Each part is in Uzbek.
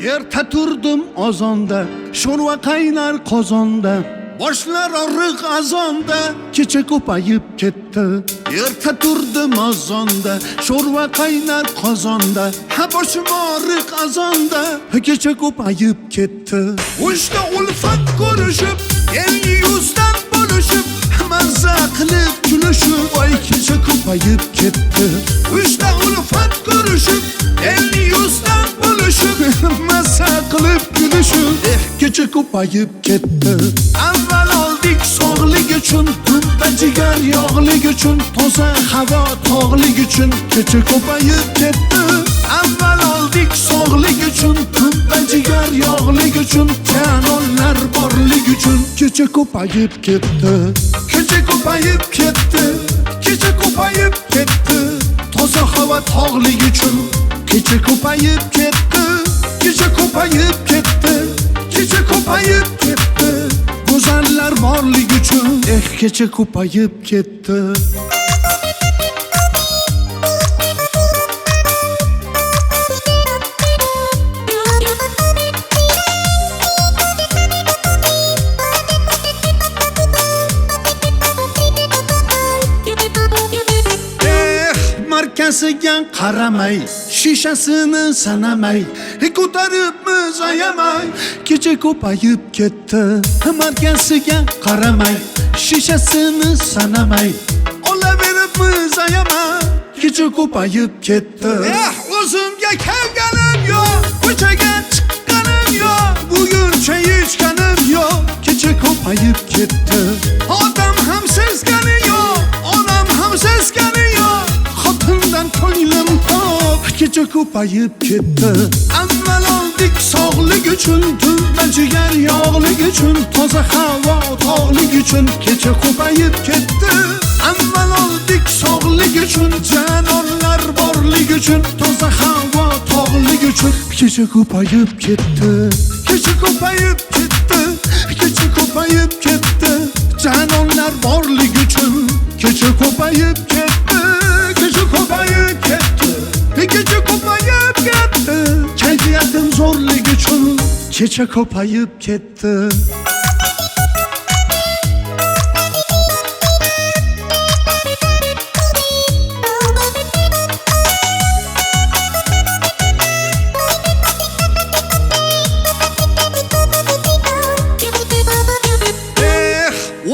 Erta turdim ozonda, sho'rva qaynar qozonda, boshlar og'riq azonda, kecha ko'payib ketdi. Erta turdim ozonda, sho'rva qaynar qozonda, ha boshim og'riq azonda, kecha ko'payib ketdi. O'shda ulfat ko'rishib, elni yuzdan bo'lishib, mazza qilib kulishib, voy kecha ko'payib ketdi. O'shda ulfat ko'rishib, elni yuzdan bo'lishib, mazza qilib kulishib, kecha ko'payib ketdi. Avval oldik sog'lik uchun, tunda jigar yog'lik uchun, toza havo tog'lik uchun, kecha ko'payib ketdi. Avval oldik sog'lik uchun, tunda jigar yog'lik uchun, kanonlar borlik uchun, kecha ko'payib ketdi. Kecha ko'payib ketdi. Kecha ko'payib ketdi. Toza havo tog'lik uchun, kecha ko'payib ketdi. Kecha ko'payib ketdi. Kecha ko'payib ketdi. Go'zallar borlik uchun, kecha ko'payib ketdi. Markasiga qaramay, shishasini sanamay, ko'taribmiz ayamay, kecha ko'payib ketdi. Markasiga qaramay, shishasini sanamay, olaveribmiz ayamay, kecha ko'payib ketdi. O'zimga kelganim yo'q, ko'chaga chiqqanim yo'q, buguncha ichganim yo'q, kecha ko'payib ketdi. Odam ham sezgani yo'q, onam ham sezgani yo'q, xotindan ko'nglim top, kecha ko'payib ketdi. Avval oldik sog'lik uchun, tunda jigar yog'lik uchun, toza havo tog'lik uchun, kecha ko'payib ketdi. Avval oldik sog'lik uchun, janonlar borlik uchun, toza havo tog'lik uchun, kecha ko'payib ketdi. Kecha ko'payib ketdi. Kecha ko'payib ketdi. Janonlar borlik uchun, kecha ko'payib ketdi. Kecha ko'payib ketdi. Kecha ko'payib ketdi. Kayfiyatim zo'rlik uchun, kecha ko'payib ketdi.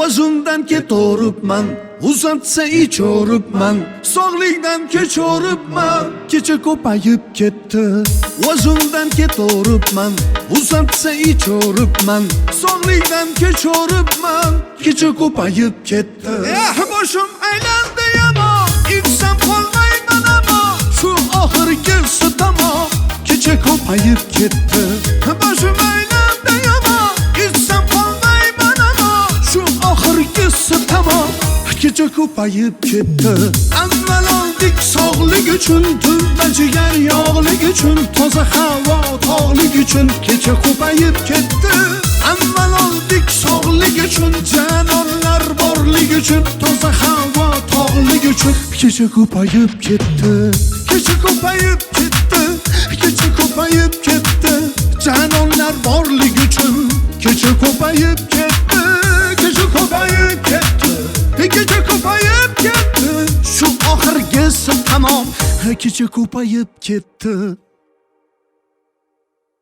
O'zimdan ketoribman, uzatsa ichoribman, sog'likdan kechoribman, kecha ko'payib ketdi. O'zimdan ketoribman, uzatsa ichoribman, sog'likdan kechoribman, kecha ko'payib ketdi. Boshim aylandi yomon, ichsam qolmayman ammo, shu oxirgisi tamom, kecha ko'payib ketdi. Boshim aylandi yomon, ichsam qolmayman ammo, shu oxirgisi tamom, kecha ko'payib ketdi. Avval oldik sog'lik uchun, tunda jigar yog'lik uchun, toza havo tog'lik uchun, kecha ko'payib ketdi. Avval oldik sog'lik uchun, janonlar borlik uchun, toza havo tog'lik uchun, kecha ko'payib ketdi. Kecha ko'payib ketdi. Kecha ko'payib ketdi. Janonlar borlik uchun, kecha ko'payib ketdi. Kecha ko'payib ketdi. Kecha ko'payib ketdi. Shu oxirgisi tamom, kecha ko'payib ketdi.